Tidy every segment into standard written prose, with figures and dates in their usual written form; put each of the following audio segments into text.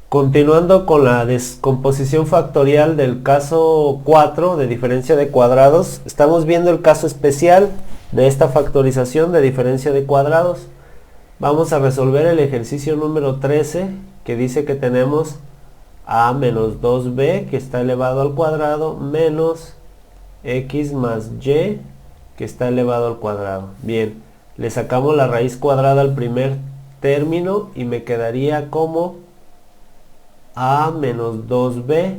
Continuando con la descomposición factorial del caso 4 de diferencia de cuadrados, estamos viendo el caso especial de esta factorización de diferencia de cuadrados. Vamos a resolver el ejercicio número 13, que dice que tenemos a menos 2b que está elevado al cuadrado menos x más y que está elevado al cuadrado. Bien, le sacamos la raíz cuadrada al primer término y me quedaría como a menos 2b,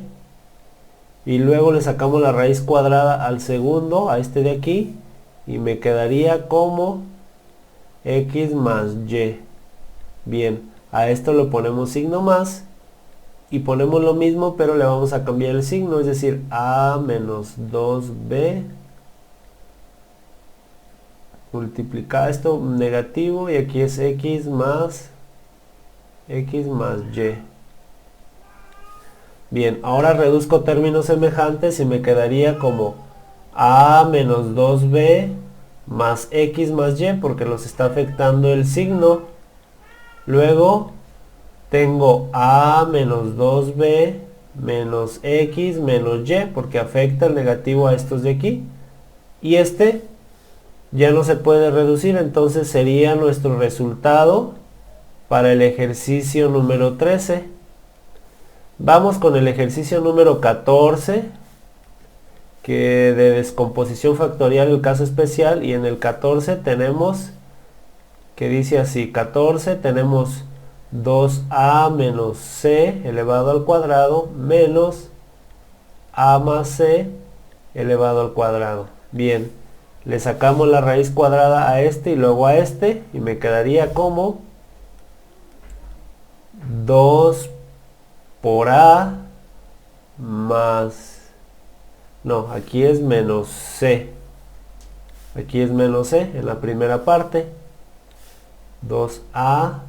y luego le sacamos la raíz cuadrada al segundo, a este de aquí, y me quedaría como x más y. Bien, a esto le ponemos signo más y ponemos lo mismo, pero le vamos a cambiar el signo, es decir, a menos 2b multiplicar esto negativo, y aquí es x más y. Bien, ahora reduzco términos semejantes y me quedaría como a menos 2b más x más y, porque los está afectando el signo. Luego tengo a menos 2b menos x menos y, porque afecta el negativo a estos de aquí. Y este ya no se puede reducir, entonces sería nuestro resultado para el ejercicio número 13. Vamos con el ejercicio número 14, que de descomposición factorial, el caso especial, y en el 14 tenemos, que dice así, 14 tenemos 2a menos c elevado al cuadrado menos a más c elevado al cuadrado. Bien, le sacamos la raíz cuadrada a este y luego a este, y me quedaría como 2 por a más, no, aquí es menos c, aquí es menos c en la primera parte, 2a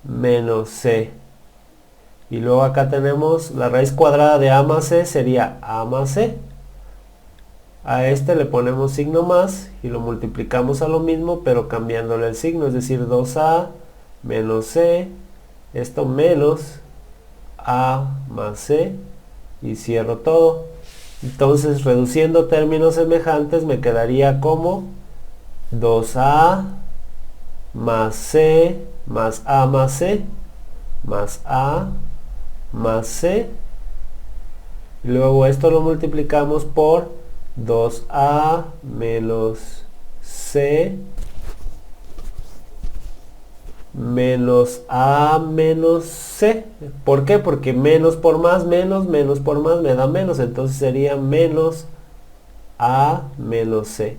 menos c, y luego acá tenemos la raíz cuadrada de a más c, sería a más c. A este le ponemos signo más y lo multiplicamos a lo mismo, pero cambiándole el signo, es decir, 2a menos c, esto menos a más c, y cierro todo. Entonces, reduciendo términos semejantes, me quedaría como 2a más c más a más c más a más c, y luego esto lo multiplicamos por 2a menos c menos a menos c. ¿Por qué? Porque menos por más menos, menos por más me da menos, entonces sería menos a menos c.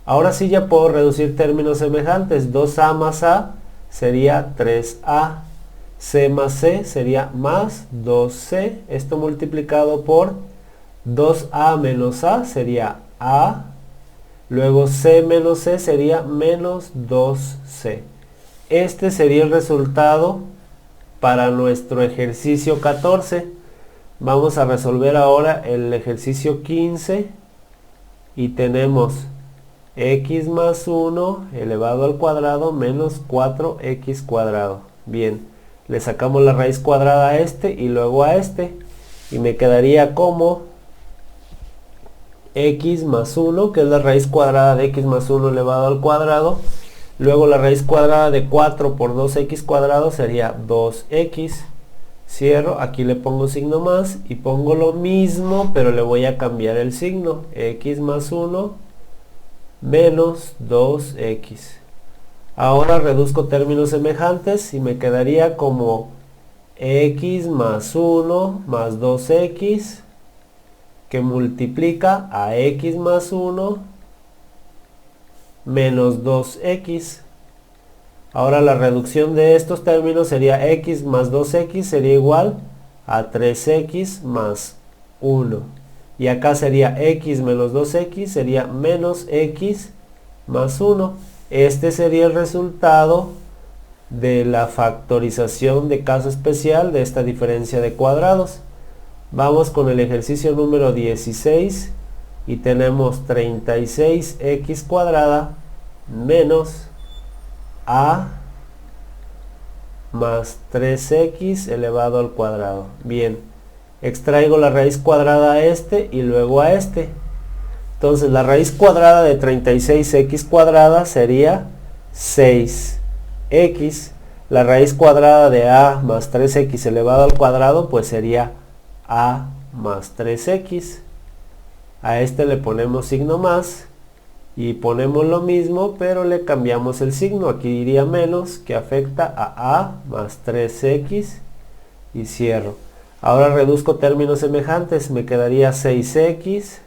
Ahora sí ya puedo reducir términos semejantes. 2a más a sería 3a, c más c sería más 2c, esto multiplicado por 2a menos a sería a, luego c menos c sería menos 2c. Este sería el resultado para nuestro ejercicio 14. Vamos a resolver ahora el ejercicio 15 y tenemos x más 1 elevado al cuadrado menos 4x cuadrado. Bien, le sacamos la raíz cuadrada a este y luego a este, y me quedaría como x más 1, que es la raíz cuadrada de x más 1 elevado al cuadrado. Luego la raíz cuadrada de 4 por 2x cuadrado sería 2x. Cierro, aquí le pongo signo más y pongo lo mismo, pero le voy a cambiar el signo. X más 1 menos 2x. Ahora reduzco términos semejantes y me quedaría como x más 1 más 2x, que multiplica a x más 1 menos 2x. Ahora la reducción de estos términos sería x más 2x sería igual a 3x más 1. Y acá sería x menos 2x sería menos x más 1. Este sería el resultado de la factorización de caso especial de esta diferencia de cuadrados. Vamos con el ejercicio número 16 y tenemos 36x cuadrada menos a más 3x elevado al cuadrado. Bien, extraigo la raíz cuadrada a este y luego a este. Entonces la raíz cuadrada de 36x cuadrada sería 6x. La raíz cuadrada de a más 3x elevado al cuadrado pues sería a más 3x. A este le ponemos signo más y ponemos lo mismo, pero le cambiamos el signo. Aquí diría menos, que afecta a más 3x y cierro. Ahora reduzco términos semejantes, me quedaría 6x,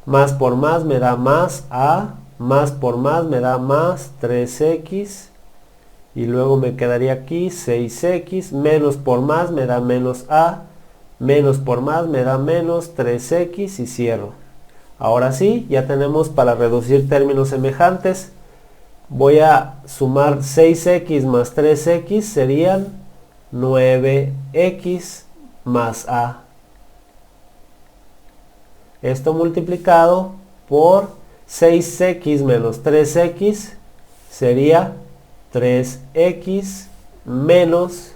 más por más me da más a, más por más me da más 3x, y luego me quedaría aquí 6x, menos por más me da menos a, menos por más me da menos 3x y cierro. Ahora sí, ya tenemos para reducir términos semejantes. Voy a sumar 6x más 3x, serían 9x más a. Esto multiplicado por 6x menos 3x sería 3x menos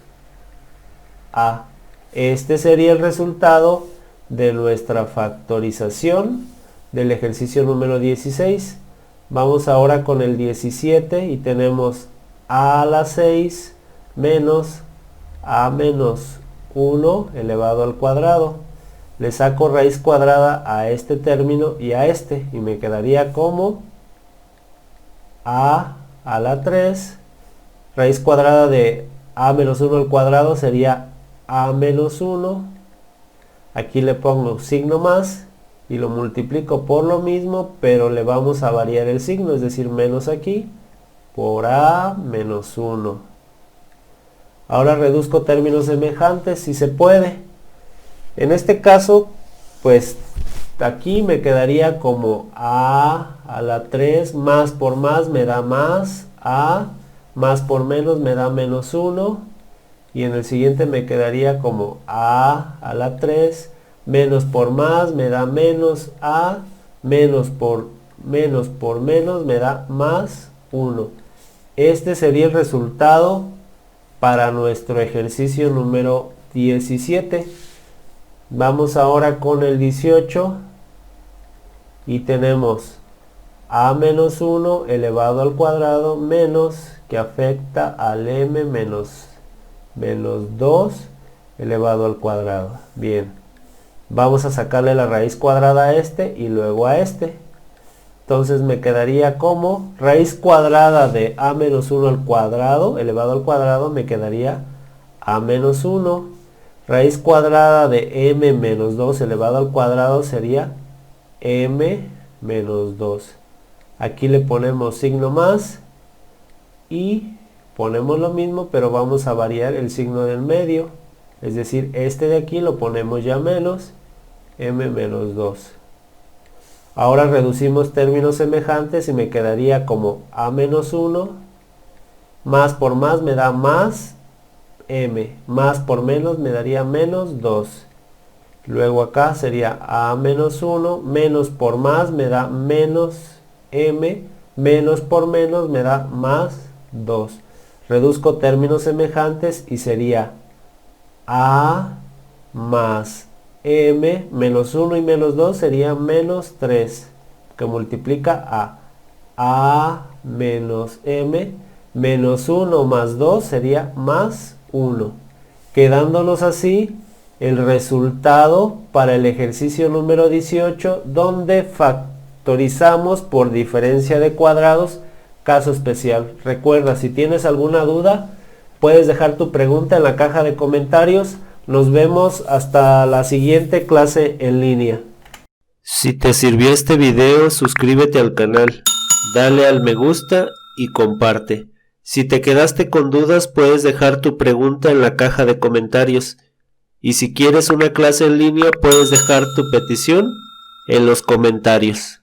a. Este sería el resultado de nuestra factorización del ejercicio número 16. Vamos ahora con el 17 y tenemos a a la 6 menos a menos 1 elevado al cuadrado. Le saco raíz cuadrada a este término y a este y me quedaría como a la 3. Raíz cuadrada de a menos 1 al cuadrado sería a menos 1. Aquí le pongo signo más y lo multiplico por lo mismo, pero le vamos a variar el signo, es decir, menos aquí por a menos 1. Ahora reduzco términos semejantes si se puede. En este caso, pues aquí me quedaría como a la 3, más por más me da más, a más por menos me da menos 1, y en el siguiente me quedaría como a la 3, menos por más me da menos a, menos por menos me da más 1. Este sería el resultado para nuestro ejercicio número 17. Vamos ahora con el 18 y tenemos a menos 1 elevado al cuadrado menos, que afecta al m menos 2 elevado al cuadrado. Bien, vamos a sacarle la raíz cuadrada a este y luego a este. Entonces me quedaría como raíz cuadrada de a menos 1 al cuadrado elevado al cuadrado, me quedaría a menos 1. Raíz cuadrada de m menos 2 elevado al cuadrado sería m menos 2. Aquí le ponemos signo más y ponemos lo mismo, pero vamos a variar el signo del medio. Es decir, este de aquí lo ponemos ya menos, m menos 2. Ahora reducimos términos semejantes y me quedaría como a menos 1, más por más me da más m, más por menos me daría menos 2. Luego acá sería a menos 1, menos por más me da menos m, menos por menos me da más 2. Reduzco términos semejantes y sería a más m, menos 1 y menos 2 sería menos 3, que multiplica a menos m, menos 1 más 2 sería más 1, quedándonos así el resultado para el ejercicio número 18, donde factorizamos por diferencia de cuadrados, caso especial. Recuerda, si tienes alguna duda, puedes dejar tu pregunta en la caja de comentarios. Nos vemos hasta la siguiente clase en línea. Si te sirvió este video, suscríbete al canal, dale al me gusta y comparte. Si te quedaste con dudas, puedes dejar tu pregunta en la caja de comentarios. Y si quieres una clase en línea, puedes dejar tu petición en los comentarios.